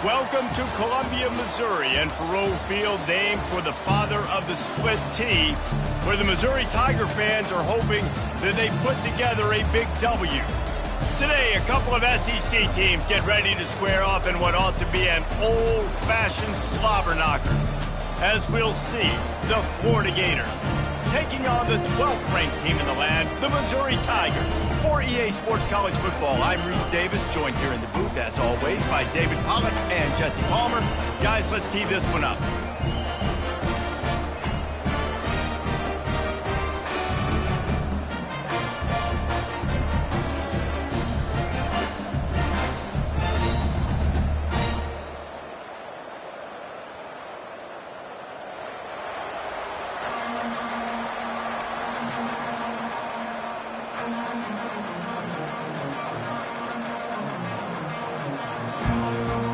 Welcome to Columbia, Missouri, and Faurot Field, named for the father of the split T, where the Missouri Tiger fans are hoping that they put together a big W. Today, a couple of SEC teams get ready to square off in what ought to be an old-fashioned slobber knocker. As we'll see, the Florida Gators taking on the 12th-ranked team in the land, the Missouri Tigers. For EA Sports College Football, I'm Reese Davis, joined here in the booth, as always, by David Pollock and Jesse Palmer. Guys, let's tee this one up.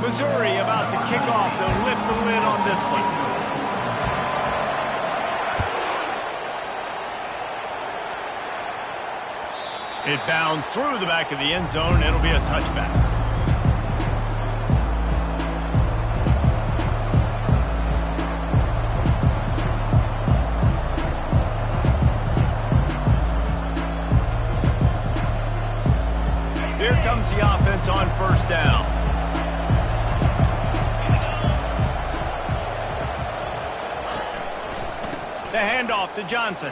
Missouri about to kick off to lift the lid on this one. It bounds through the back of the end zone. It'll be a touchback. Here comes the offense on first down. The handoff to Johnson.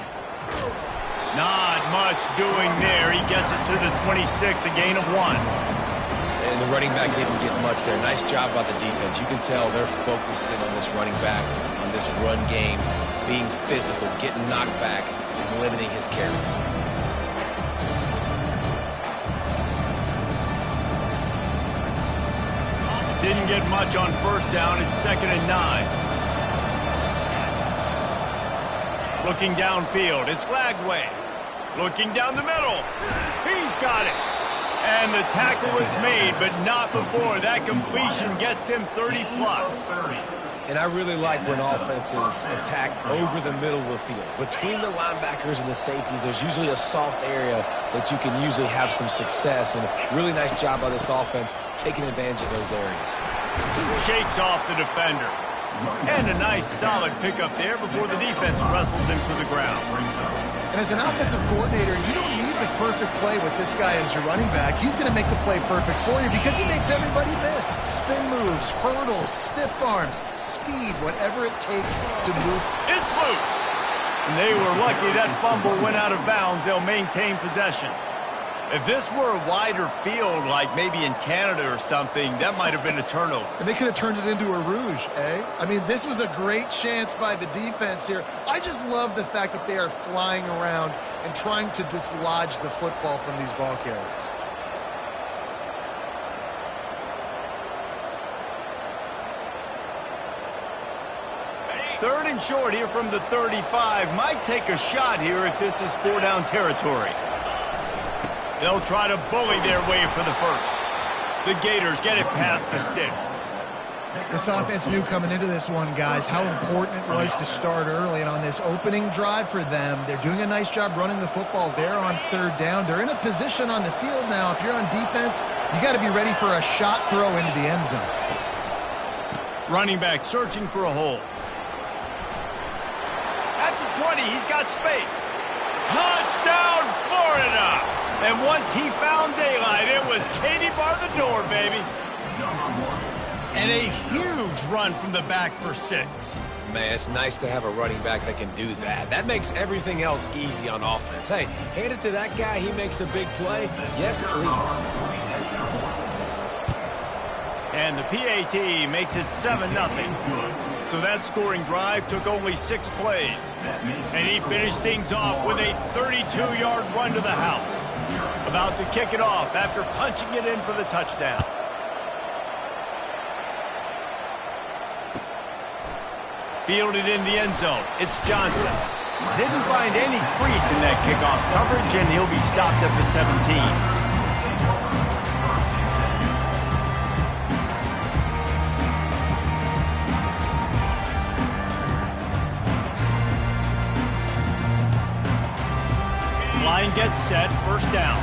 Not much doing there. He gets it to the 26, a gain of 1. And the running back didn't get much there. Nice job by the defense. You can tell they're focused in on this running back, on this run game, being physical, getting knockbacks, and limiting his carries. Didn't get much on first down. It's 2nd and 9. Looking downfield, it's Lagway. Looking down the middle. He's got it. And the tackle is made, but not before that completion gets him 30-plus. And I really like when offenses attack over the middle of the field. Between the linebackers and the safeties, there's usually a soft area that you can usually have some success. And really nice job by this offense taking advantage of those areas. Shakes off the defender. And a nice solid pickup there before the defense wrestles him to the ground. And as an offensive coordinator, you don't need the perfect play with this guy as your running back. He's going to make the play perfect for you because he makes everybody miss. Spin moves, hurdles, stiff arms, speed, whatever it takes to move. It's loose. And they were lucky that fumble went out of bounds. They'll maintain possession. If this were a wider field, like maybe in Canada or something, that might have been a turnover. And they could have turned it into a rouge, eh? I mean, this was a great chance by the defense here. I just love the fact that they are flying around and trying to dislodge the football from these ball carriers. Third and short here from the 35. Might take a shot here if this is 4-down territory. They'll try to bully their way for the first. The Gators get it past the sticks. This offense knew coming into this one, guys, how important it was to start early. And on this opening drive for them, they're doing a nice job running the football there on 3rd down. They're in a position on the field now. If you're on defense, you got to be ready for a shot throw into the end zone. Running back searching for a hole. At the 20, he's got space. Touchdown, Florida! And once he found daylight, it was Katie bar the door, baby. And a huge run from the back for 6. Man, it's nice to have a running back that can do that. That makes everything else easy on offense. Hey, hand it to that guy. He makes a big play. Yes, please. And the PAT makes it 7-0. So that scoring drive took only 6 plays. And he finished things off with a 32-yard run to the house. About to kick it off after punching it in for the touchdown. Fielded in the end zone. It's Johnson. Didn't find any crease in that kickoff coverage, and he'll be stopped at the 17. Line gets set, first down.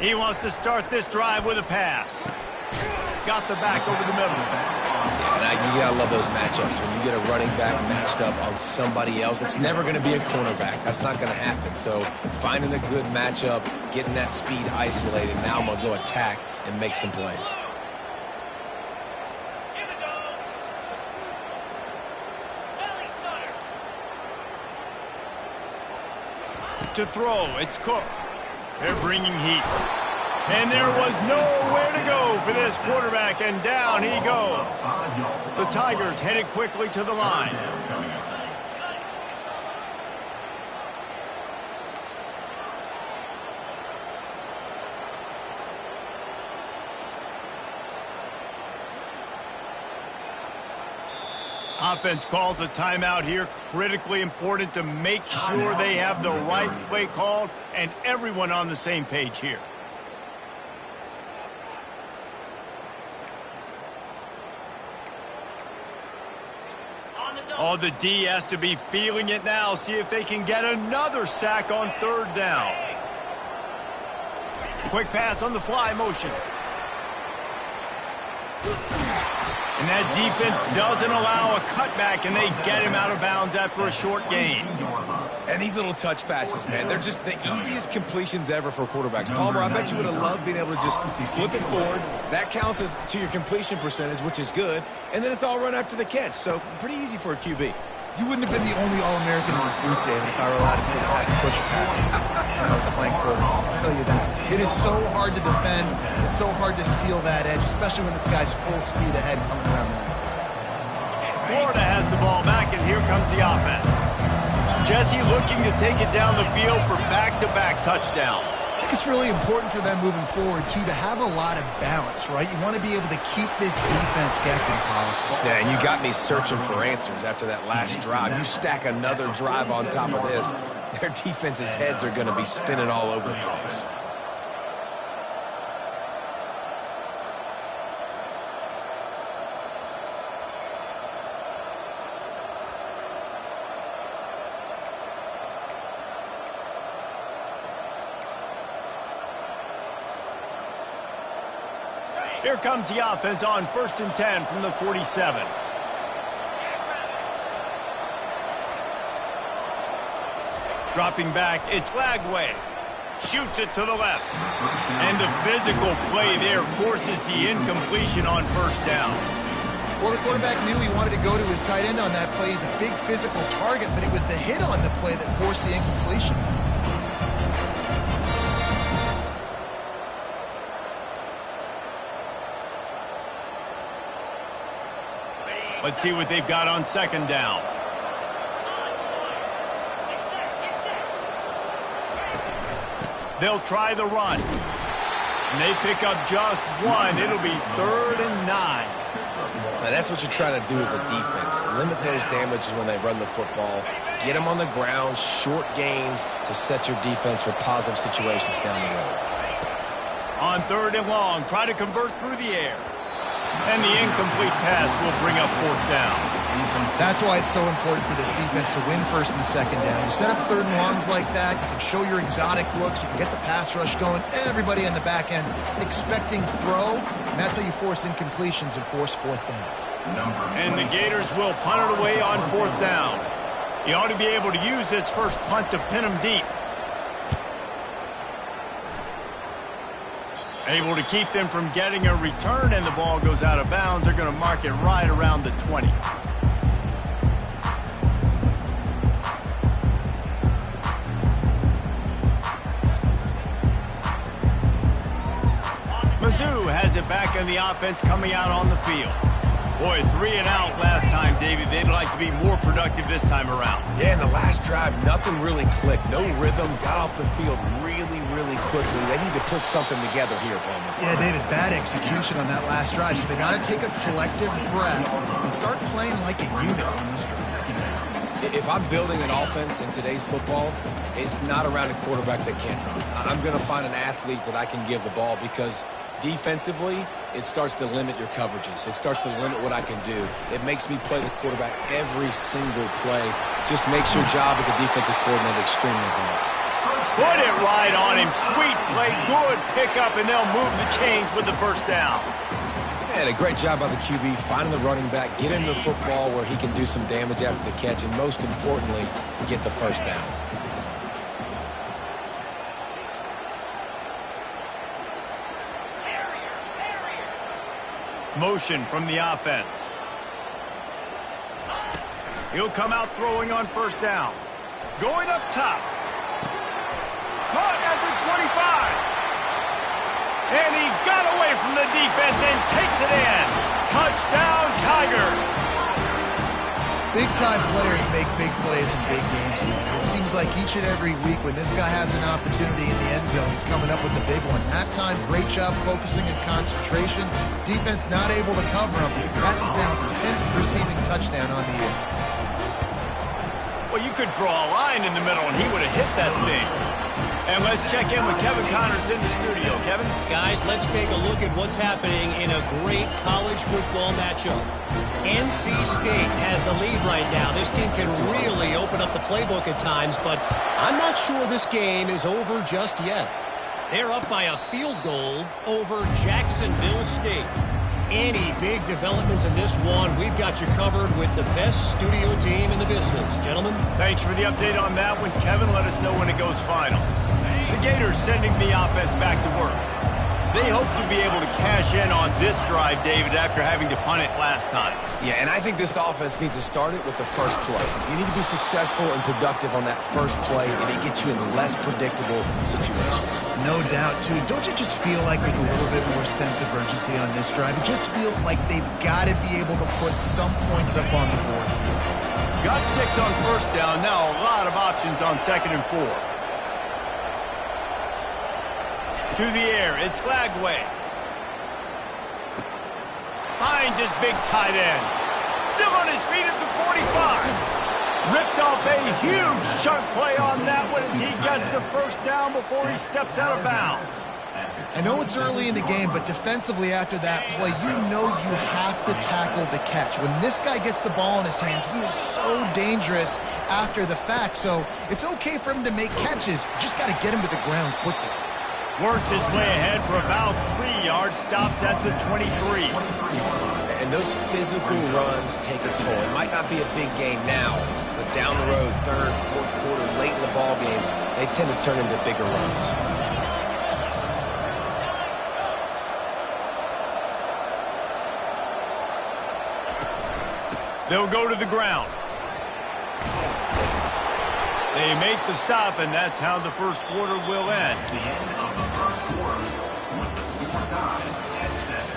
He wants to start this drive with a pass. Got the back over the middle. Yeah, and you gotta love those matchups. When you get a running back matched up on somebody else, it's never going to be a cornerback. That's not going to happen. So finding a good matchup, getting that speed isolated, now I'm going to go attack and make some plays. To throw, it's Cook. They're bringing heat. And there was nowhere to go for this quarterback, and down he goes. The Tigers headed quickly to the line. Offense calls a timeout here. Critically important to make sure they have the right play called and everyone on the same page here. Oh, the D has to be feeling it now. See if they can get another sack on third down. Quick pass on the fly motion. And that defense doesn't allow a cutback, and they get him out of bounds after a short gain. And these little touch passes, man, they're just the easiest completions ever for quarterbacks. Palmer, I bet you would have loved being able to just flip it forward. That counts as to your completion percentage, which is good. And then it's all run after the catch. So pretty easy for a QB. You wouldn't have been the only All-American in this booth, David, if I were allowed to do that push passes when I was playing quarterback. I'll tell you that. It is so hard to defend. It's so hard to seal that edge, especially when this guy's full speed ahead coming around the inside. Florida has the ball back, and here comes the offense. Jesse looking to take it down the field for back-to-back touchdowns. I think it's really important for them moving forward, too, to have a lot of balance, right? You want to be able to keep this defense guessing, Paul. Yeah, and you got me searching for answers after that last drive. You stack another drive on top of this, their defense's heads are going to be spinning all over the place. Here comes the offense on 1st and 10 from the 47. Dropping back, it's Lagway. Shoots it to the left. And the physical play there forces the incompletion on 1st down. Well, the quarterback knew he wanted to go to his tight end on that play. He's a big physical target, but it was the hit on the play that forced the incompletion. Let's see what they've got on 2nd down. They'll try the run. And they pick up just one. It'll be 3rd and 9. Now that's what you're trying to do as a defense. Limit those damages when they run the football. Get them on the ground, short gains to set your defense for positive situations down the road. On 3rd and long, try to convert through the air. And the incomplete pass will bring up 4th down. That's why it's so important for this defense to win 1st and 2nd down. You set up 3rd and longs like that, you can show your exotic looks, you can get the pass rush going, everybody in the back end expecting throw, and that's how you force incompletions and force 4th downs. And the Gators will punt it away on 4th down. You ought to be able to use this first punt to pin them deep. Able to keep them from getting a return, and the ball goes out of bounds. They're going to mark it right around the 20. Mizzou has it back in the offense coming out on the field. Boy, 3 and out last time, David. They'd like to be more productive this time around. Yeah, in the last drive, nothing really clicked. No rhythm, got off the field really quickly. They need to put something together here, Palmer. Yeah, David, bad execution on that last drive. So they got to take a collective breath and start playing like a unit on this drive. If I'm building an offense in today's football, it's not around a quarterback that can't run. I'm going to find an athlete that I can give the ball because defensively, it starts to limit your coverages. It starts to limit what I can do. It makes me play the quarterback every single play. Just makes your job as a defensive coordinator extremely hard. Put it right on him. Sweet play, good pickup, and they'll move the chains with the first down. And a great job by the QB, finding the running back, get him the football where he can do some damage after the catch, and most importantly, get the first down. Motion from the offense. He'll come out throwing on first down. Going up top. Caught at the 25. And he got away from the defense and takes it in. Touchdown, Tigers. Big-time players make big plays in big games, man. It seems like each and every week when this guy has an opportunity in the end zone, he's coming up with the big one. That time, great job focusing and concentration. Defense not able to cover him. That's his now 10th receiving touchdown on the year. Well, you could draw a line in the middle, and he would have hit that thing. And let's check in with Kevin Connors in the studio. Kevin? Guys, let's take a look at what's happening in a great college football matchup. NC State has the lead right now. This team can really open up the playbook at times, but I'm not sure this game is over just yet. They're up by a field goal over Jacksonville State. Any big developments in this one, we've got you covered with the best studio team in the business. Gentlemen? Thanks for the update on that one, Kevin. Let us know when it goes final. The Gators sending the offense back to work. They hope to be able to cash in on this drive, David, after having to punt it last time. Yeah, and I think this offense needs to start it with the first play. You need to be successful and productive on that first play, and it gets you in less predictable situations. No doubt, too. Don't you just feel like there's a little bit more sense of urgency on this drive? It just feels like they've got to be able to put some points up on the board. Got 6 on first down. Now a lot of options on 2nd and 4. To the air, it's Lagway. Finds his big tight end. Still on his feet at the 45. Ripped off a huge chunk play on that one as he gets the first down before he steps out of bounds. I know it's early in the game, but defensively after that play, you know you have to tackle the catch. When this guy gets the ball in his hands, he is so dangerous after the fact. So it's okay for him to make catches. You just got to get him to the ground quickly. Works his way ahead for about 3 yards, stopped at the 23. And those physical runs take a toll. It might not be a big game now, but down the road, 3rd, 4th quarter, late in the ball games, they tend to turn into bigger runs. They'll go to the ground. They make the stop, and that's how the first quarter will end. The end of the first quarter with the score tied at 7.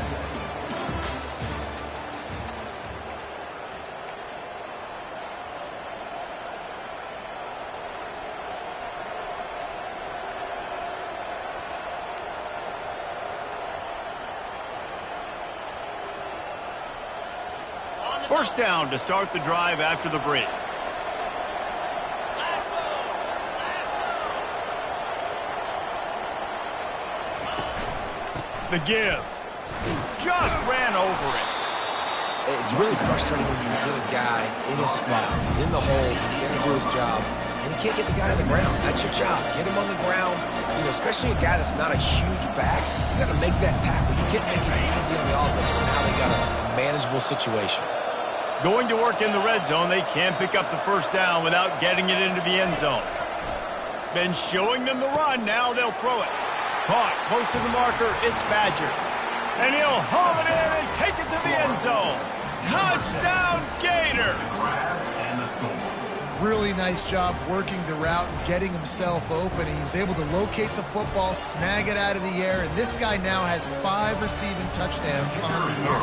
First down to start the drive after the break. The give. Just ran over it. It's really frustrating when you get a guy in his spot. He's in the hole. He's going to do his job. And you can't get the guy on the ground. That's your job. Get him on the ground. You know, especially a guy that's not a huge back. You got to make that tackle. You can't make it easy on the offense. But now they got a manageable situation. Going to work in the red zone. They can't pick up the first down without getting it into the end zone. Been showing them the run. Now they'll throw it. Caught close to the marker, it's Badger. And he'll haul it in and take it to the end zone. Touchdown, Gator! Really nice job working the route and getting himself open. He was able to locate the football, snag it out of the air, and this guy now has 5 receiving touchdowns on the year.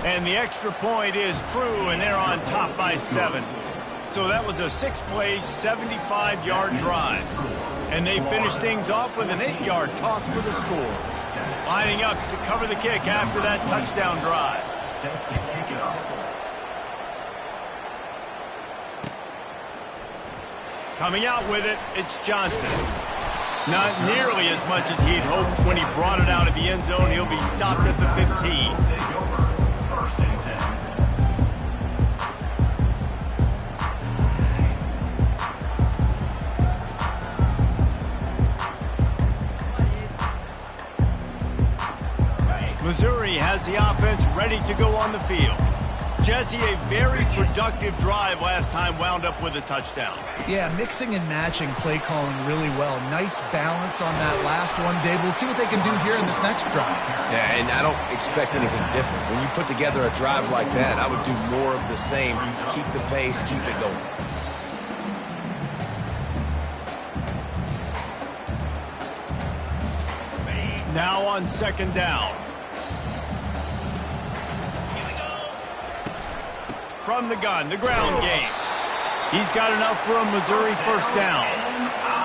And the extra point is true, and they're on top by 7. So that was a 6-play, 75-yard drive. And they finished things off with an 8-yard toss for the score. Lining up to cover the kick after that touchdown drive. Coming out with it, it's Johnson. Not nearly as much as he'd hoped when he brought it out of the end zone. He'll be stopped at the 15. to go on the field. Jesse, a very productive drive last time wound up with a touchdown. Yeah, mixing and matching play calling really well. Nice balance on that last one, Dave. We'll see what they can do here in this next drive. Yeah, and I don't expect anything different. When you put together a drive like that, I would do more of the same. Keep the pace, keep it going. Now on second down. From the gun, the ground game. He's got enough for a Missouri first down.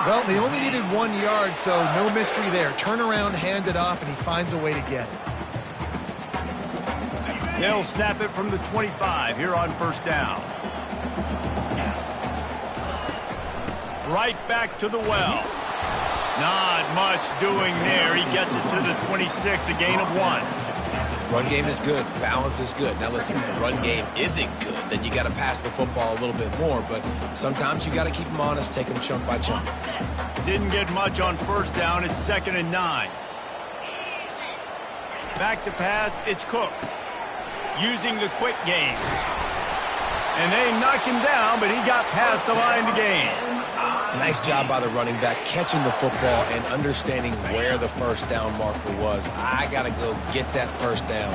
Well, they only needed 1 yard, so no mystery there. Turn around, hand it off, and he finds a way to get it. They'll snap it from the 25 here on first down. Right back to the well. Not much doing there. He gets it to the 26, a gain of 1. Run game is good. Balance is good. Now, listen, if the run game isn't good, then you got to pass the football a little bit more. But sometimes you got to keep them honest, take them chunk by chunk. Didn't get much on first down. It's 2nd and 9. Back to pass. It's Cook. Using the quick game. And they knocked him down, but he got past the line to gain. Nice job by the running back, catching the football and understanding where the first down marker was. I got to go get that first down.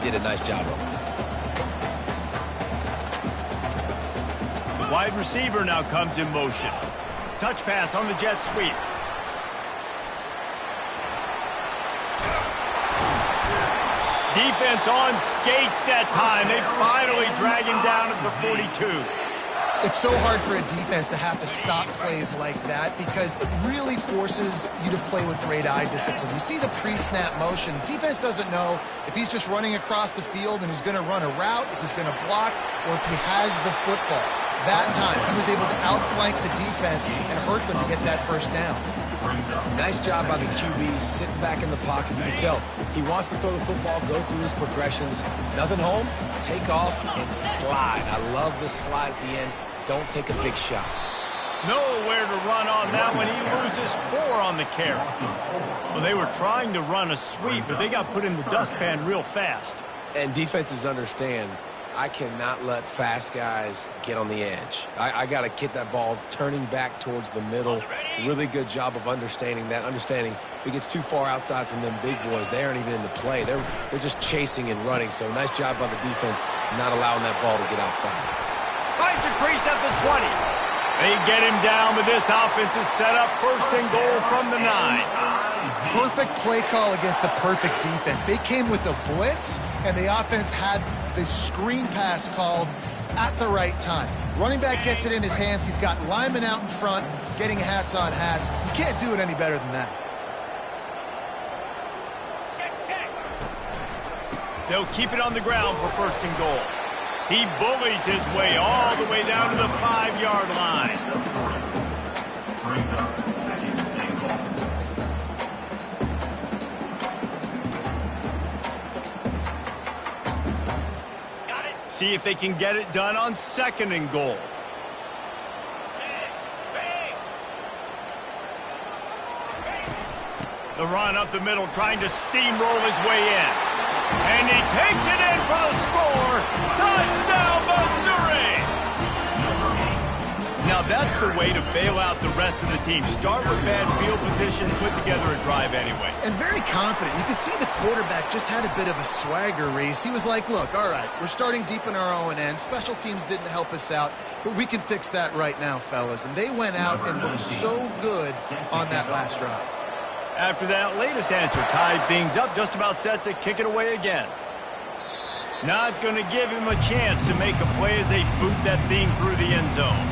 Did a nice job of it. Wide receiver now comes in motion. Touch pass on the jet sweep. Defense on skates that time. They finally drag him down at the 42. It's so hard for a defense to have to stop plays like that because it really forces you to play with great eye discipline. You see the pre-snap motion. Defense doesn't know if he's just running across the field and he's going to run a route, if he's going to block, or if he has the football. That time, he was able to outflank the defense and hurt them to get that first down. Nice job by the QB, sitting back in the pocket. You can tell he wants to throw the football, go through his progressions. Nothing home, take off, and slide. I love the slide at the end. Don't take a big shot. Nowhere to run on that one. He loses 4 on the carry. Well, they were trying to run a sweep, but they got put in the dustpan real fast. And defenses understand, I cannot let fast guys get on the edge. I got to get that ball turning back towards the middle. Really good job of understanding that. Understanding if he gets too far outside from them big boys, they aren't even in the play. They're just chasing and running. So nice job by the defense not allowing that ball to get outside. Finds a crease at the 20. They get him down, but this offense is set up 1st and goal from the 9. Perfect play call against the perfect defense. They came with a blitz, and the offense had the screen pass called at the right time. Running back gets it in his hands. He's got linemen out in front, getting hats on hats. You can't do it any better than that. They'll keep it on the ground for 1st and goal. He bullies his way all the way down to the 5-yard line. Brings up 2nd and goal. See if they can get it done on 2nd and goal. The run up the middle, trying to steamroll his way in. And he takes it in for the score. Touchdown, Missouri! Now that's the way to bail out the rest of the team. Start with bad field position, put together a drive anyway. And very confident. You could see the quarterback just had a bit of a swagger, Reese. He was like, look, all right, we're starting deep in our own end. Special teams didn't help us out, but we can fix that right now, fellas. And they went out and looked so good on that last drive. After that latest answer tied things up, just about set to kick it away again. Not going to give him a chance to make a play as they boot that thing through the end zone.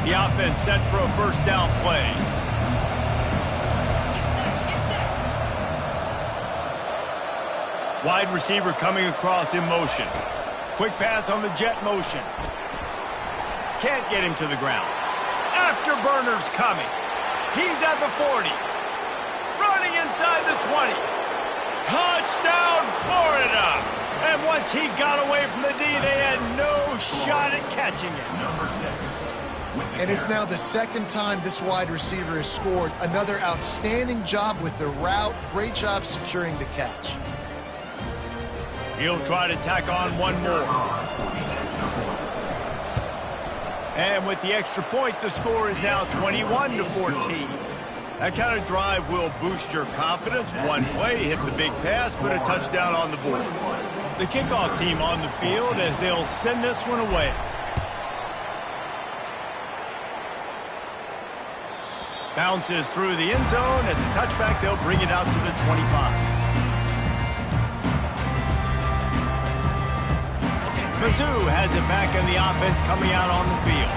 The offense set for a 1st down play. Wide receiver coming across in motion. Quick pass on the jet motion. Can't get him to the ground. Afterburner's coming. He's at the 40. Running inside the 20. Touchdown, Florida! And once he got away from the D, they had no shot at catching him. Number 6 with And it's now the second time this wide receiver has scored. Another outstanding job with the route. Great job securing the catch. He'll try to tack on one more. And with the extra point, the score is now 21-14. That kind of drive will boost your confidence. One play, hit the big pass, put a touchdown on the board. The kickoff team on the field as they'll send this one away. Bounces through the end zone. It's a touchback. They'll bring it out to the 25. Mizzou has it back in the offense coming out on the field.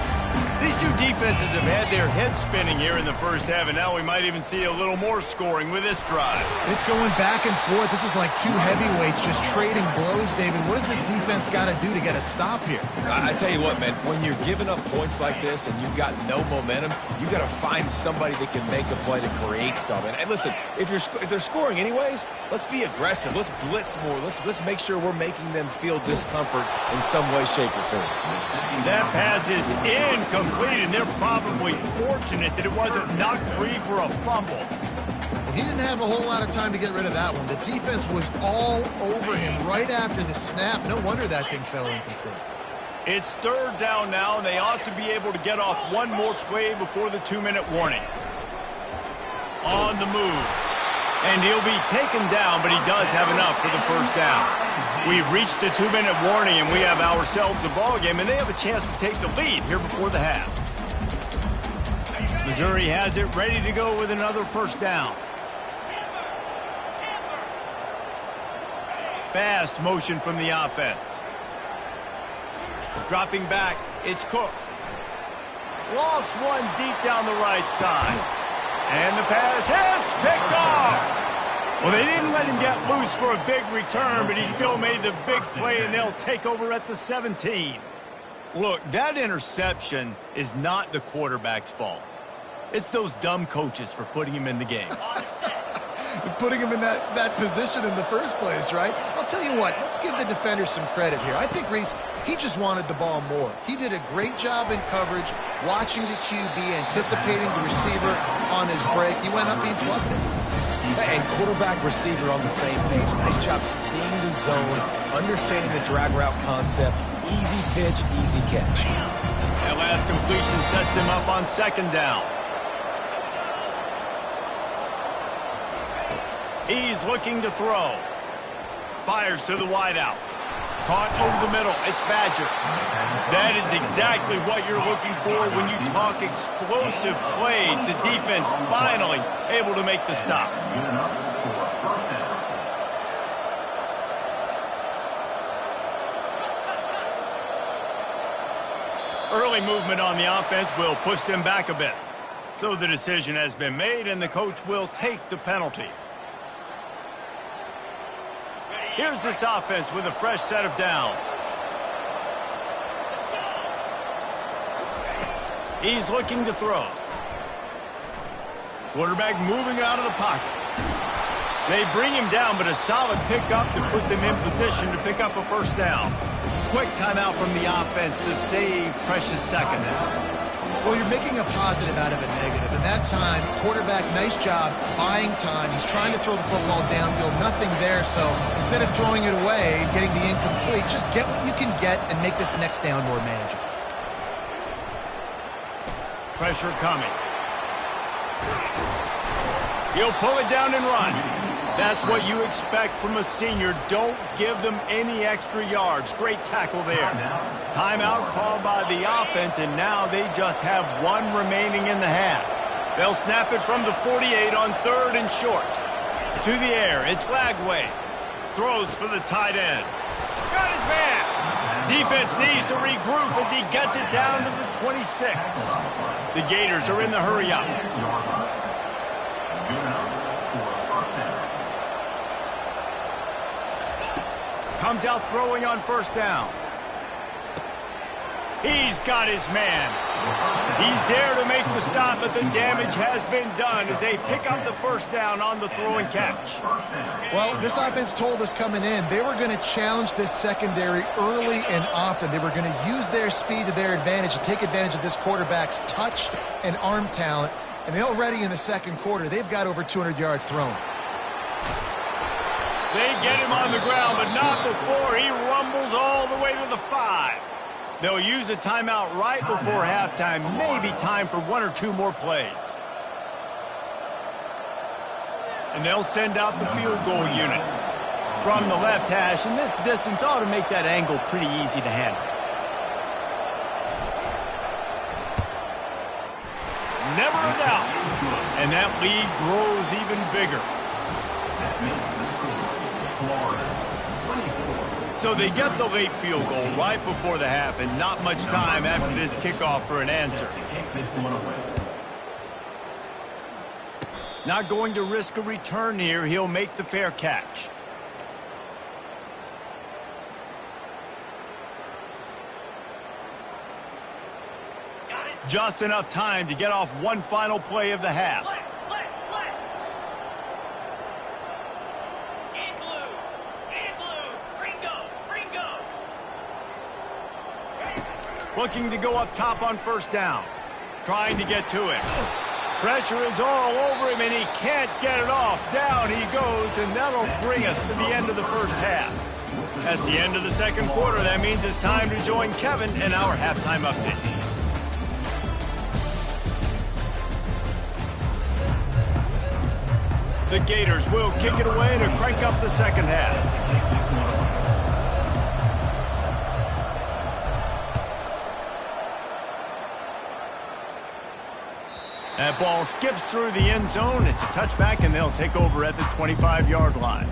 These two defenses have had their heads spinning here in the first half, and now we might even see a little more scoring with this drive. It's going back and forth. This is like two heavyweights just trading blows, David. What does this defense got to do to get a stop here? I tell you what, man, when you're giving up points like this and you've got no momentum, you've got to find somebody that can make a play to create something. And listen, if they're scoring anyways, let's be aggressive. Let's blitz more. Let's make sure we're making them feel discomfort in some way, shape, or form. That pass is incomplete, and they're probably fortunate that it wasn't knocked free for a fumble. Well, he didn't have a whole lot of time to get rid of that one. The defense was all over him right after the snap. No wonder that thing fell incomplete. It's third down now, and they ought to be able to get off one more play before the 2-minute warning. On the move. And he'll be taken down, but he does have enough for the first down. We've reached the 2-minute warning, and we have ourselves a ball game, and they have a chance to take the lead here before the half. Missouri has it ready to go with another first down. Fast motion from the offense. Dropping back, it's Cook. Lost one deep down the right side. And the pass hits, picked off. Well, they didn't let him get loose for a big return, but he still made the big play, and they'll take over at the 17. Look, that interception is not the quarterback's fault. It's those dumb coaches for putting him in the game. Putting him in that position in the first place, right? I'll tell you what, let's give the defenders some credit here. I think Reese, he just wanted the ball more. He did a great job in coverage, watching the QB, anticipating the receiver on his break. He went up, he plugged it. And quarterback receiver on the same page. Nice job seeing the zone, understanding the drag route concept. Easy pitch, easy catch. That last completion sets him up on second down. He's looking to throw. Fires to the wideout. Caught over the middle. It's Badger. That is exactly what you're looking for when you talk explosive plays. The defense finally able to make the stop. Early movement on the offense will push them back a bit. So the decision has been made, and the coach will take the penalty. Here's this offense with a fresh set of downs. He's looking to throw. Quarterback moving out of the pocket. They bring him down, but a solid pickup to put them in position to pick up a first down. Quick timeout from the offense to save precious seconds. Well, you're making a positive out of a negative. And that time, quarterback, nice job buying time. He's trying to throw the football downfield. Nothing there. So instead of throwing it away, getting the incomplete, just get what you can get and make this next down more manageable. Pressure coming. He'll pull it down and run. That's what you expect from a senior. Don't give them any extra yards. Great tackle there. Timeout called by the offense, and now they just have one remaining in the half. They'll snap it from the 48 on third and short. To the air, it's Glagway. Throws for the tight end. Got his man. Defense needs to regroup as he gets it down to the 26. The Gators are in the hurry-up. Comes out throwing on first down. He's got his man. He's there to make the stop, but the damage has been done as they pick up the first down on the throw and catch. Well, this offense told us coming in they were going to challenge this secondary early and often. They were going to use their speed to their advantage and take advantage of this quarterback's touch and arm talent. And already in the second quarter, they've got over 200 yards thrown. They get him on the ground, but not before he rumbles all the way to the 5. They'll use a timeout right before halftime, maybe time for 1 or 2 more plays. And they'll send out the field goal unit from the left hash, and this distance ought to make that angle pretty easy to handle. Never a doubt. And that lead grows even bigger. So they get the late field goal right before the half, and not much time after this kickoff for an answer. Not going to risk a return here. He'll make the fair catch. Just enough time to get off one final play of the half. Looking to go up top on first down. Trying to get to it. Pressure is all over him, and he can't get it off. Down he goes, and that'll bring us to the end of the first half. That's the end of the second quarter. That means it's time to join Kevin in our halftime update. The Gators will kick it away to crank up the second half. That ball skips through the end zone. It's a touchback, and they'll take over at the 25-yard line.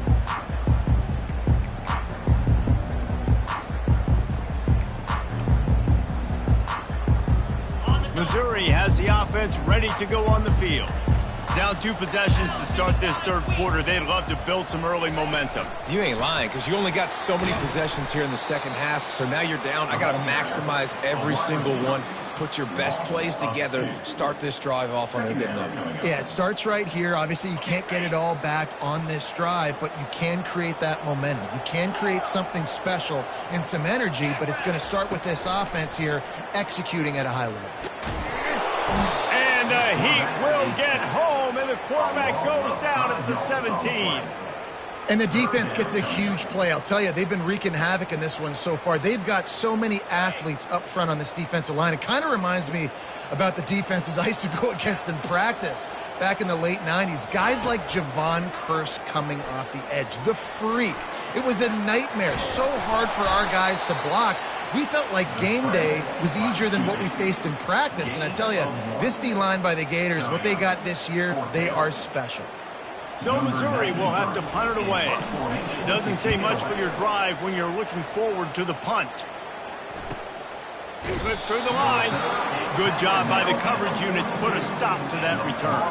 Missouri has the offense ready to go on the field. Down 2 possessions to start this third quarter. They'd love to build some early momentum. You ain't lying, because you only got so many possessions here in the second half, so now you're down. I got to maximize every single one. Put your best plays together. Start this drive off on a good note. Yeah, it starts right here. Obviously, you can't get it all back on this drive, but you can create that momentum. You can create something special and some energy, but it's going to start with this offense here executing at a high level. And the Heat will get home, and the quarterback goes down at the 17. And the defense gets a huge play. I'll tell you, they've been wreaking havoc in this one so far. They've got so many athletes up front on this defensive line. It kind of reminds me about the defenses I used to go against in practice back in the late 90s. Guys like Javon Curse coming off the edge. The freak. It was a nightmare. So hard for our guys to block. We felt like game day was easier than what we faced in practice. And I tell you, this D-line by the Gators, what they got this year, they are special. So Missouri will have to punt it away. Doesn't say much for your drive when you're looking forward to the punt. Slips through the line. Good job by the coverage unit to put a stop to that return.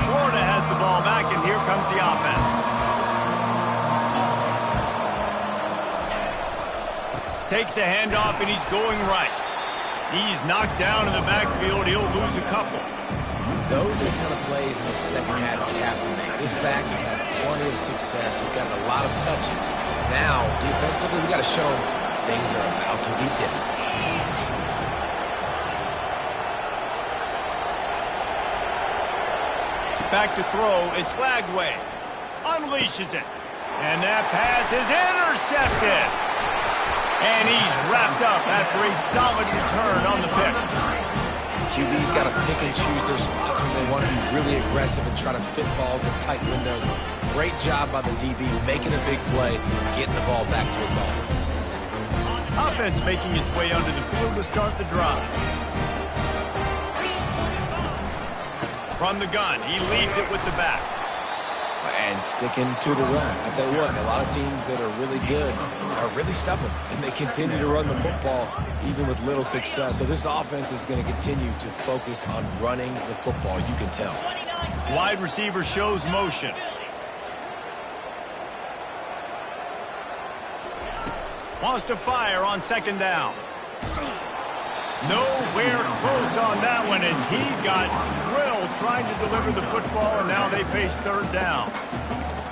Florida has the ball back, and here comes the offense. Takes a handoff, and he's going right. He's knocked down in the backfield. He'll lose a couple. Those are the kind of plays in the second half you have to make. This back has had plenty of success. He's gotten a lot of touches. Now, defensively, we got to show him things are about to be different. Back to throw. It's Lagway. Unleashes it. And that pass is intercepted. And he's wrapped up after a solid return on the pick. QB's got to pick and choose their spots when they want to be really aggressive and try to fit balls in tight windows. Great job by the DB making a big play, getting the ball back to its offense. Offense making its way onto the field to start the drive. From the gun, he leaves it with the back. And sticking to the run. I tell you what, a lot of teams that are really good are really stubborn, and they continue to run the football even with little success. So this offense is going to continue to focus on running the football, you can tell. Wide receiver shows motion. Wants to fire on second down. Nowhere close on that one as he got drilled trying to deliver the football, and now they face third down.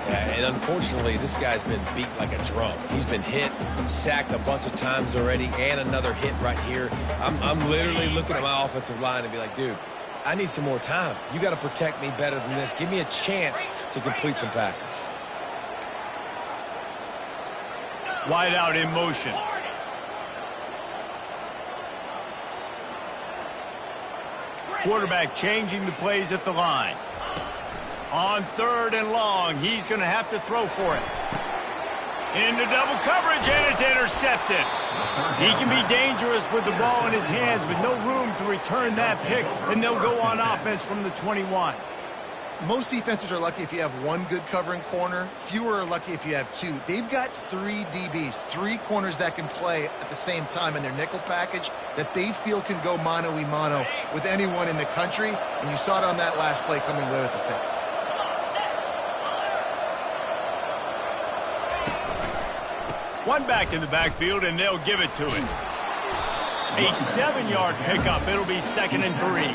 Yeah, and unfortunately, this guy's been beat like a drum. He's been hit, sacked a bunch of times already, and another hit right here. I'm literally looking at my offensive line and be like, dude, I need some more time. You got to protect me better than this. Give me a chance to complete some passes. Wide out in motion. Quarterback changing the plays at the line. On third and long, he's going to have to throw for it. Into double coverage, and it's intercepted. He can be dangerous with the ball in his hands, but no room to return that pick, and they'll go on offense from the 21. Most defenses are lucky if you have one good covering corner. Fewer are lucky if you have two. They've got 3 DBs, 3 corners that can play at the same time in their nickel package that they feel can go mano-a-mano with anyone in the country, and you saw it on that last play coming away with the pick. One back in the backfield, and they'll give it to him. A 7-yard pickup. It'll be 2nd and 3.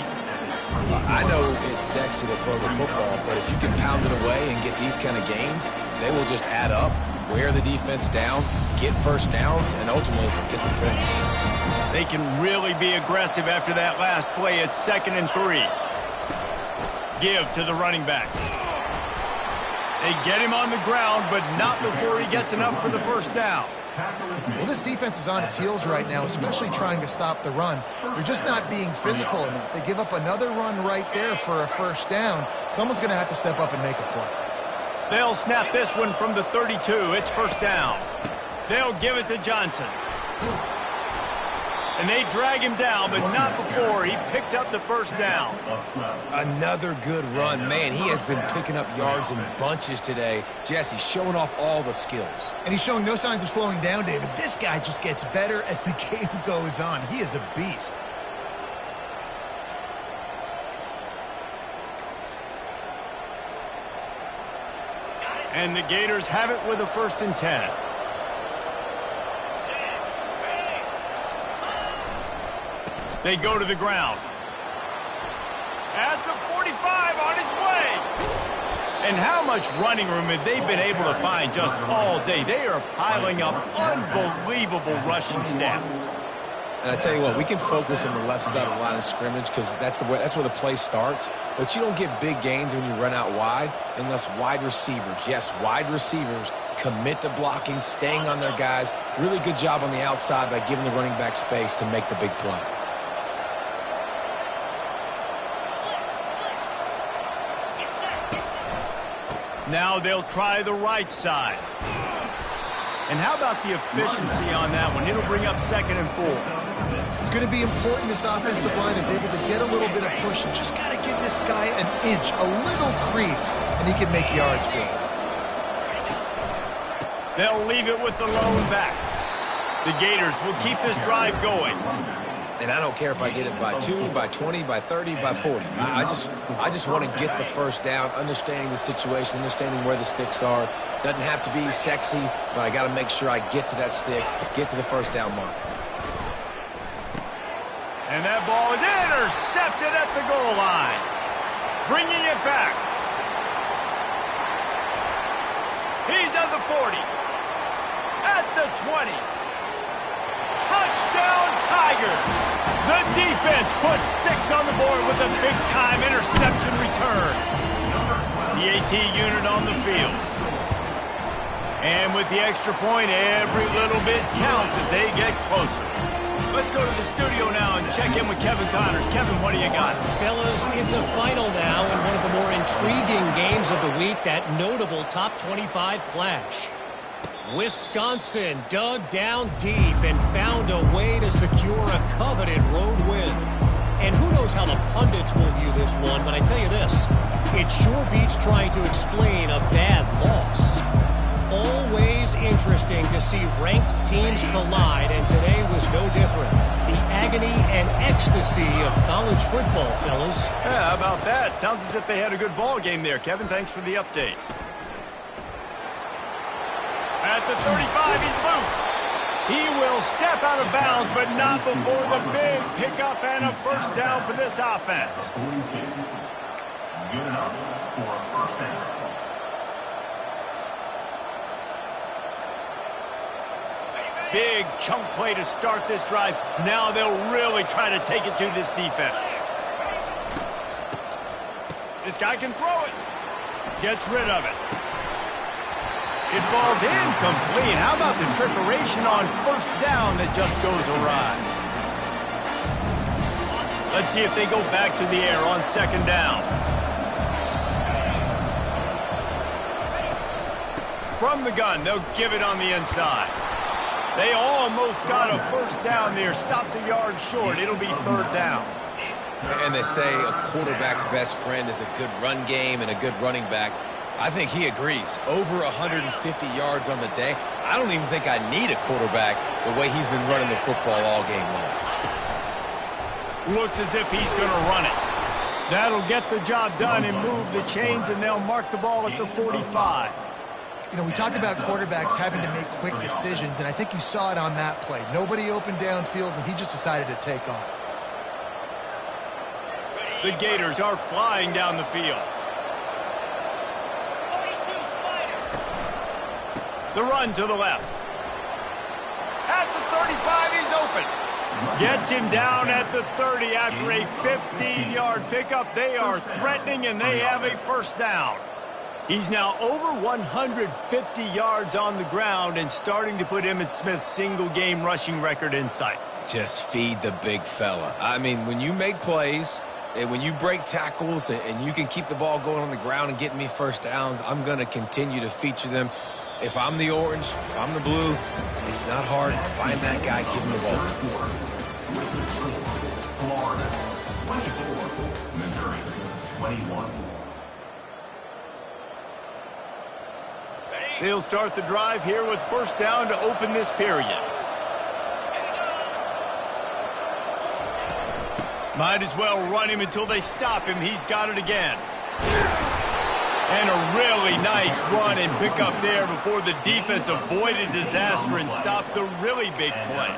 I know it's sexy to throw the football, but if you can pound it away and get these kind of gains, they will just add up, wear the defense down, get first downs, and ultimately get some points. They can really be aggressive after that last play. It's 2nd and 3. Give to the running back. They get him on the ground, but not before he gets enough for the first down. Well, this defense is on its heels right now, especially trying to stop the run. They're just not being physical enough. They give up another run right there for a first down. Someone's going to have to step up and make a play. They'll snap this one from the 32. It's first down. They'll give it to Johnson. And they drag him down, but not before he picks up the first down. Another good run. Man, he has been picking up yards in bunches today. Jesse showing off all the skills. And he's showing no signs of slowing down, David. This guy just gets better as the game goes on. He is a beast. And the Gators have it with a 1st and 10. They go to the ground. At the 45 on his way. And how much running room have they been able to find just all day? They are piling up unbelievable rushing stats. And I tell you what, we can focus on the left side of the line of scrimmage because that's where the play starts. But you don't get big gains when you run out wide unless wide receivers, yes, wide receivers, commit to blocking, staying on their guys. Really good job on the outside by giving the running back space to make the big play. Now they'll try the right side. And how about the efficiency on that one? It'll bring up 2nd and 4. It's going to be important this offensive line is able to get a little bit of push. You just got to give this guy an inch, a little crease, and he can make yards for it. They'll leave it with the lone back. The Gators will keep this drive going. And I don't care if I get it by 2, by 20, by 30, by 40. I just want to get the first down, understanding the situation, understanding where the sticks are. Doesn't have to be sexy, but I got to make sure I get to that stick, get to the first down mark. And that ball is intercepted at the goal line. Bringing it back. He's at the 40. At the 20. Touchdown, Tigers! The defense puts 6 on the board with a big-time interception return. The AT unit on the field. And with the extra point, every little bit counts as they get closer. Let's go to the studio now and check in with Kevin Connors. Kevin, what do you got? Fellas, it's a final now in one of the more intriguing games of the week, that notable top 25 clash. Wisconsin dug down deep and found a way to secure a coveted road win. And who knows how the pundits will view this one, but I tell you this, it sure beats trying to explain a bad loss. Always interesting to see ranked teams collide, and today was no different. The agony and ecstasy of college football, fellas. Yeah, how about that? Sounds as if they had a good ball game there. Kevin, thanks for the update. At the 35, he's loose. He'll step out of bounds, but not before the big pickup and a first down for this offense. Good enough for a first down. Big chunk play to start this drive. Now they'll really try to take it to this defense. This guy can throw it. Gets rid of it. It falls incomplete. How about the trickeration on first down that just goes awry? Let's see if they go back to the air on second down. From the gun, they'll give it on the inside. They almost got a first down there. Stopped a yard short. It'll be third down. And they say a quarterback's best friend is a good run game and a good running back. I think he agrees. Over 150 yards on the day. I don't even think I need a quarterback the way he's been running the football all game long. Looks as if he's going to run it. That'll get the job done and move the chains, and they'll mark the ball at the 45. You know, we talk about quarterbacks having to make quick decisions, and I think you saw it on that play. Nobody opened downfield, and he just decided to take off. The Gators are flying down the field. The run to the left. At the 35, he's open. Gets him down at the 30 after a 15-yard pickup. They are threatening, and they have a first down. He's now over 150 yards on the ground and starting to put Emmitt Smith's single-game rushing record in sight. Just feed the big fella. I mean, when you make plays and when you break tackles and you can keep the ball going on the ground and getting me first downs, I'm going to continue to feature them. If I'm the orange, if I'm the blue, it's not hard. Find that guy, give him the ball. Florida, 24. Missouri, 21. They'll start the drive here with first down to open this period. Might as well run him until they stop him. He's got it again. And a really nice run and pick up there before the defense avoided disaster and stopped the really big play.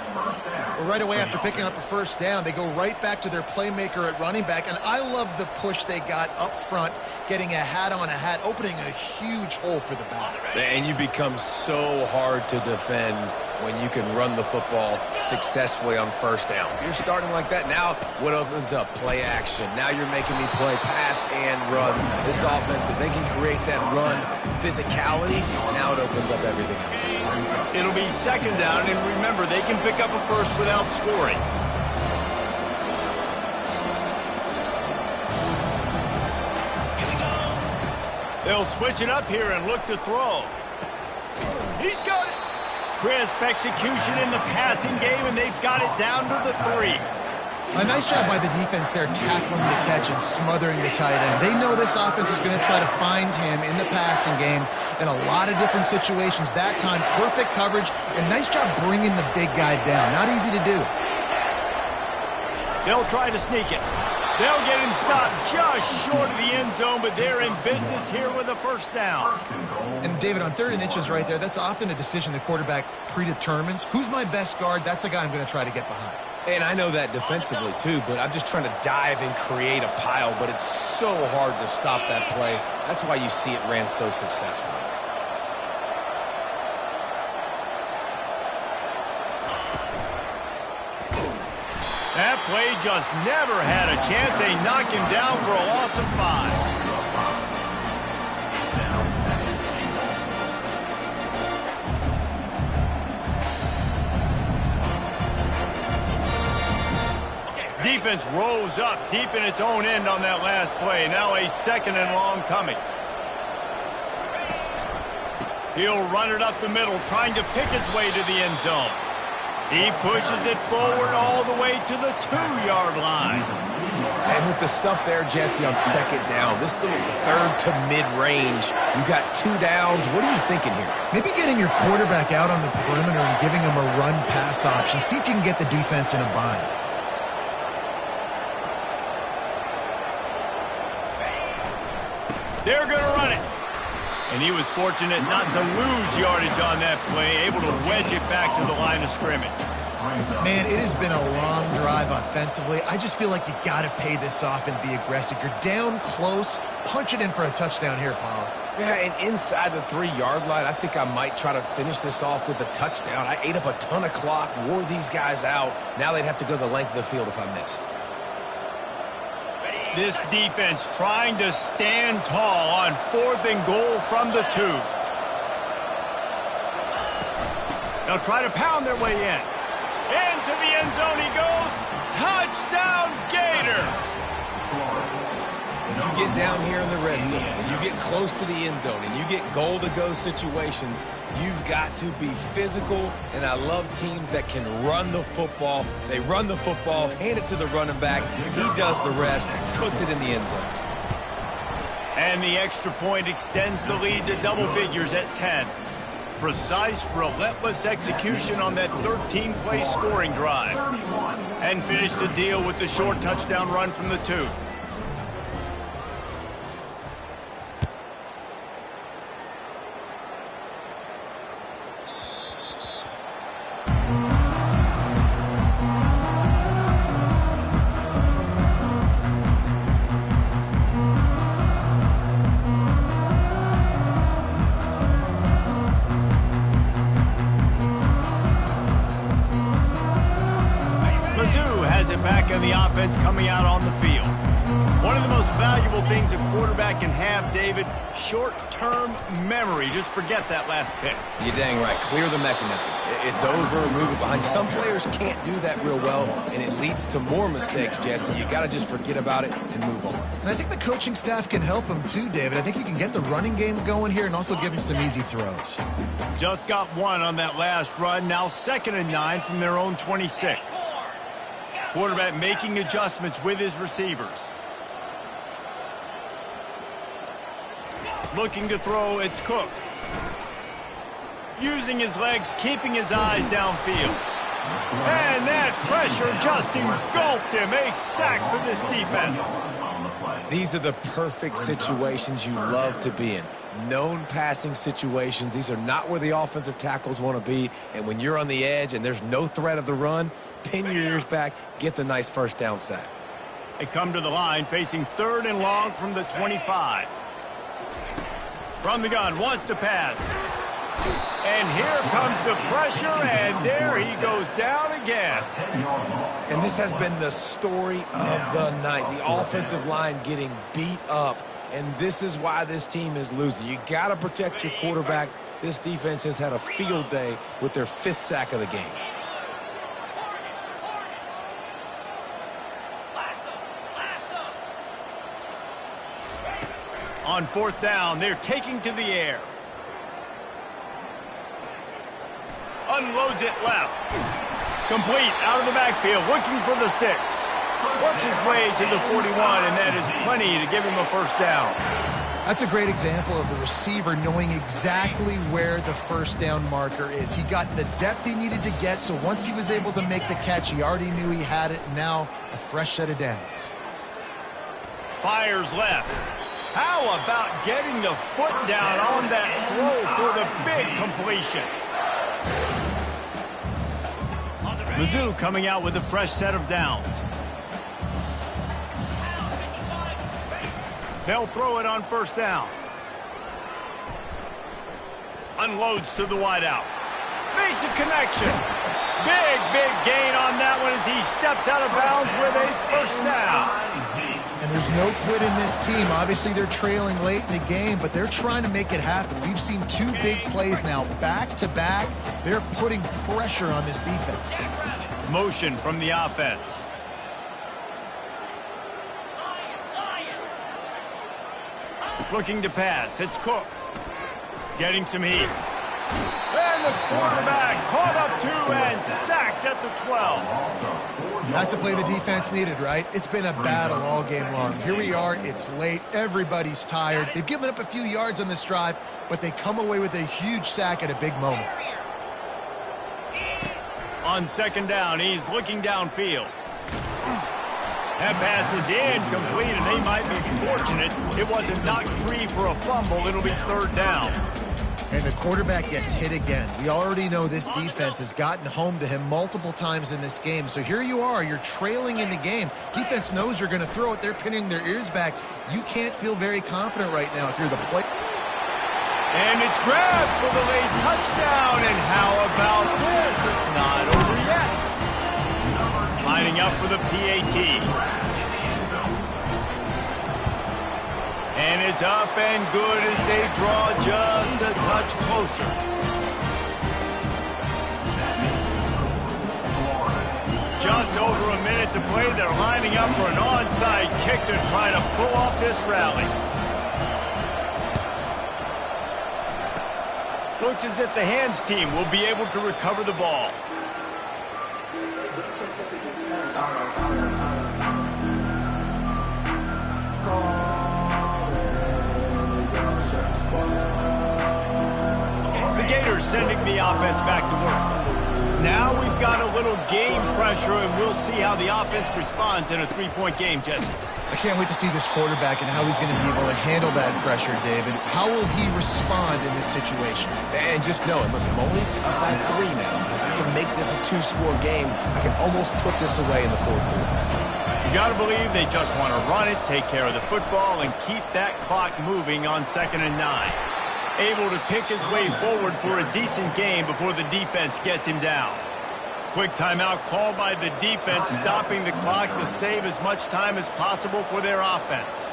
Well, right away after picking up a first down, they go right back to their playmaker at running back, and I love the push they got up front, getting a hat on a hat, opening a huge hole for the back. And you become so hard to defend when you can run the football successfully on first down. If you're starting like that, now what opens up? Play action. Now you're making me play pass and run. This offense, if they can create that run physicality, now it opens up everything else. It'll be second down, and remember, they can pick up a first without scoring. They'll switch it up here and look to throw. He's got it. Crisp execution in the passing game, and they've got it down to the 3. A nice job by the defense there tackling the catch and smothering the tight end. They know this offense is going to try to find him in the passing game in a lot of different situations. That time, perfect coverage, and nice job bringing the big guy down. Not easy to do. They'll try to sneak it. They'll get him stopped just short of the end zone, but they're in business here with a first down. And, David, on 3rd and inches right there, that's often a decision the quarterback predetermines. Who's my best guard? That's the guy I'm going to try to get behind. And I know that defensively, too, but I'm just trying to dive and create a pile, but it's so hard to stop that play. That's why you see it ran so successfully. That play just never had a chance. They knock him down for a loss of 5. Defense rose up deep in its own end on that last play. Now a second and long coming. He'll run it up the middle, trying to pick his way to the end zone. He pushes it forward all the way to the 2-yard line. And with the stuff there, Jesse, on second down, this little third to mid-range, you got 2 downs. What are you thinking here? Maybe getting your quarterback out on the perimeter and giving him a run-pass option. See if you can get the defense in a bind. They're going to run it. And he was fortunate not to lose yardage on that play, able to wedge it back to the line of scrimmage. Man, it has been a long drive offensively. I just feel like you got to pay this off and be aggressive. You're down close. Punch it in for a touchdown here, Pollard. Yeah, and inside the 3-yard line, I think I might try to finish this off with a touchdown. I ate up a ton of clock, wore these guys out. Now they'd have to go the length of the field if I missed. This defense trying to stand tall on 4th and goal from the 2. They'll try to pound their way in. Into the end zone he goes. Touchdown, Gator! When you get down here in the red zone, when you get close to the end zone, and you get goal-to-go situations, you've got to be physical, and I love teams that can run the football. They run the football, hand it to the running back. He does the rest, puts it in the end zone. And the extra point extends the lead to double figures at 10. Precise, relentless execution on that 13-play scoring drive. And finished the deal with the short touchdown run from the 2. The offense coming out on the field. One of the most valuable things a quarterback can have, David, short-term memory. Just forget that last pick. You're dang right. Clear the mechanism. It's over, move it behind. Some players can't do that real well, and it leads to more mistakes, Jesse. You got to just forget about it and move on. And I think the coaching staff can help him too, David. I think you can get the running game going here and also give him some easy throws. Just got one on that last run. Now 2nd and 9 from their own 26. Quarterback making adjustments with his receivers. Looking to throw, it's Cook. Using his legs, keeping his eyes downfield. And that pressure just engulfed him. A sack for this defense. These are the perfect situations you love to be in. Known passing situations. These are not where the offensive tackles want to be. And when you're on the edge and there's no threat of the run, pin your ears back, get the nice first down sack. They come to the line facing 3rd and long from the 25. From the gun, wants to pass. And here comes the pressure, and there he goes down again. And this has been the story of the night. The offensive line getting beat up, and this is why this team is losing. You got to protect your quarterback. This defense has had a field day with their 5th sack of the game. On 4th down, they're taking to the air. Unloads it left. Complete out of the backfield, looking for the sticks. Works his way to the 41, and that is plenty to give him a first down. That's a great example of the receiver knowing exactly where the first down marker is. He got the depth he needed to get, so once he was able to make the catch, he already knew he had it. Now a fresh set of downs. Fires left. How about getting the foot down on that throw for the big completion? Mizzou coming out with a fresh set of downs. They'll throw it on 1st down. Unloads to the wideout. Makes a connection. Big gain on that one as he steps out of bounds with a first down. And there's no quit in this team. Obviously, they're trailing late in the game, but they're trying to make it happen. We've seen 2 big plays now, back-to-back. They're putting pressure on this defense. Motion from the offense. Looking to pass. It's Cook. Getting some heat. And the quarterback caught up 2 and sacked at the 12. That's a play the defense needed, right? It's been a battle all game long. Here we are. It's late. Everybody's tired. They've given up a few yards on this drive, but they come away with a huge sack at a big moment. On 2nd down, he's looking downfield. That pass is incomplete, and they might be fortunate it wasn't knocked free for a fumble. It'll be 3rd down. And the quarterback gets hit again. We already know this defense has gotten home to him multiple times in this game. So here you are, you're trailing in the game. Defense knows you're going to throw it. They're pinning their ears back. You can't feel very confident right now if you're the player. And it's grabbed for the late touchdown. And how about this? It's not over yet. Lining up for the PAT. And it's up and good as they draw just a touch closer. Just over a minute to play. They're lining up for an onside kick to try to pull off this rally. Looks as if the hands team will be able to recover the ball. The Gators sending the offense back to work. Now we've got a little game pressure, and we'll see how the offense responds in a 3-point game, Jesse. I can't wait to see this quarterback and how he's going to be able to handle that pressure, David. How will he respond in this situation? And just knowing, listen, I'm only up by 3 now. If I can make this a 2-score game, I can almost put this away in the 4th quarter. You got to believe they just want to run it, take care of the football, and keep that clock moving on 2nd and 9. Able to pick his way forward for a decent game before the defense gets him down. Quick timeout called by the defense, stopping the clock to save as much time as possible for their offense.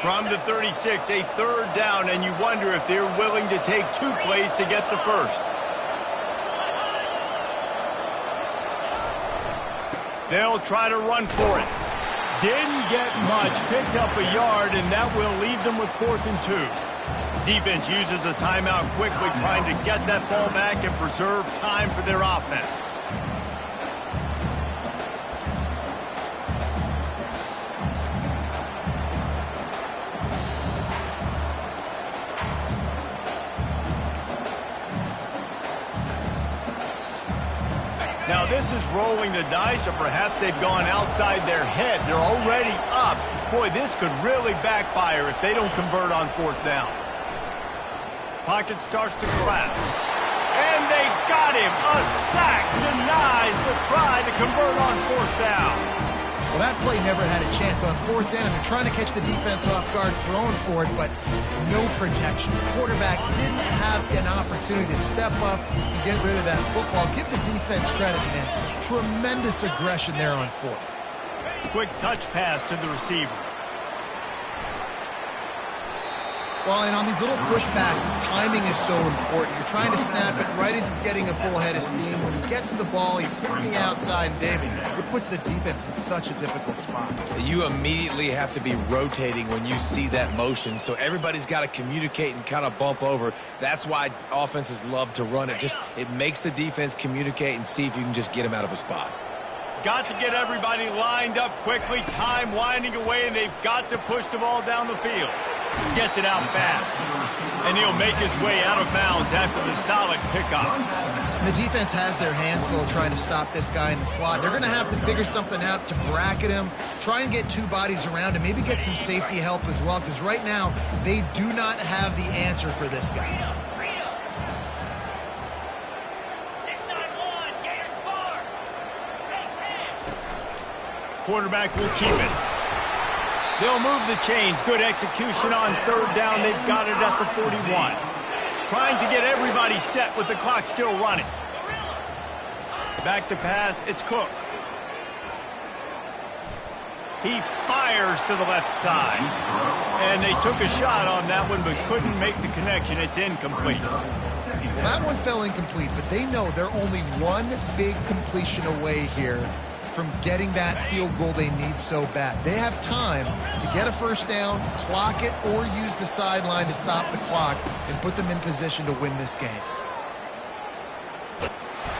From the 36, a 3rd down, and you wonder if they're willing to take 2 plays to get the first. They'll try to run for it. Didn't get much, picked up a yard, and that will leave them with 4th and 2. Defense uses a timeout quickly, trying to get that ball back and preserve time for their offense. Now this is rolling the dice, or perhaps they've gone outside their head. They're already up. Boy, this could really backfire if they don't convert on 4th down. Pocket starts to collapse. And they got him. A sack denies the try to convert on 4th down. Well, that play never had a chance on 4th down. They're trying to catch the defense off guard, throwing for it, but no protection. The quarterback didn't have an opportunity to step up and get rid of that football. Give the defense credit, man. Tremendous aggression there on 4th. Quick touch pass to the receiver. Well, and on these little push passes, timing is so important. You're trying to snap it right as he's getting a full head of steam. When he gets the ball, he's hitting the outside, David. It puts the defense in such a difficult spot. You immediately have to be rotating when you see that motion, so everybody's got to communicate and kind of bump over. That's why offenses love to run it. It makes the defense communicate and see if you can just get him out of a spot. Got to get everybody lined up quickly. Time winding away, and they've got to push the ball down the field. Gets it out fast. And he'll make his way out of bounds after the solid pickup. And the defense has their hands full trying to stop this guy in the slot. They're going to have to figure something out to bracket him, try and get 2 bodies around him, maybe get some safety help as well, because right now they do not have the answer for this guy. Quarterback will keep it. They'll move the chains. Good execution on 3rd down. They've got it at the 41. Trying to get everybody set with the clock still running. Back to pass. It's Cook. He fires to the left side. And they took a shot on that one but couldn't make the connection. It's incomplete. Well, that one fell incomplete, but they know they're only one big completion away here from getting that field goal they need so bad. They have time to get a 1st down, clock it, or use the sideline to stop the clock and put them in position to win this game.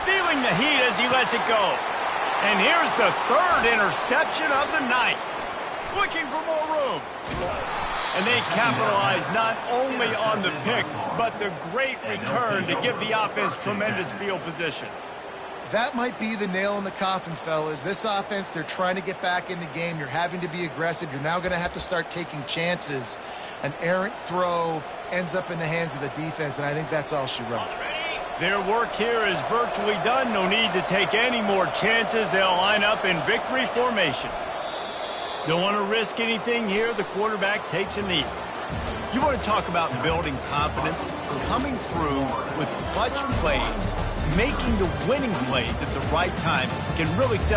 Feeling the heat as he lets it go. And here's the 3rd interception of the night. Looking for more room. And they capitalize not only on the pick, but the great return to give the offense tremendous field position. That might be the nail in the coffin, fellas. This offense, they're trying to get back in the game. You're having to be aggressive. You're now going to have to start taking chances. An errant throw ends up in the hands of the defense, and I think that's all she wrote. Their work here is virtually done. No need to take any more chances. They'll line up in victory formation. Don't want to risk anything here. The quarterback takes a knee. You want to talk about building confidence? Coming through with clutch plays, making the winning plays at the right time can really set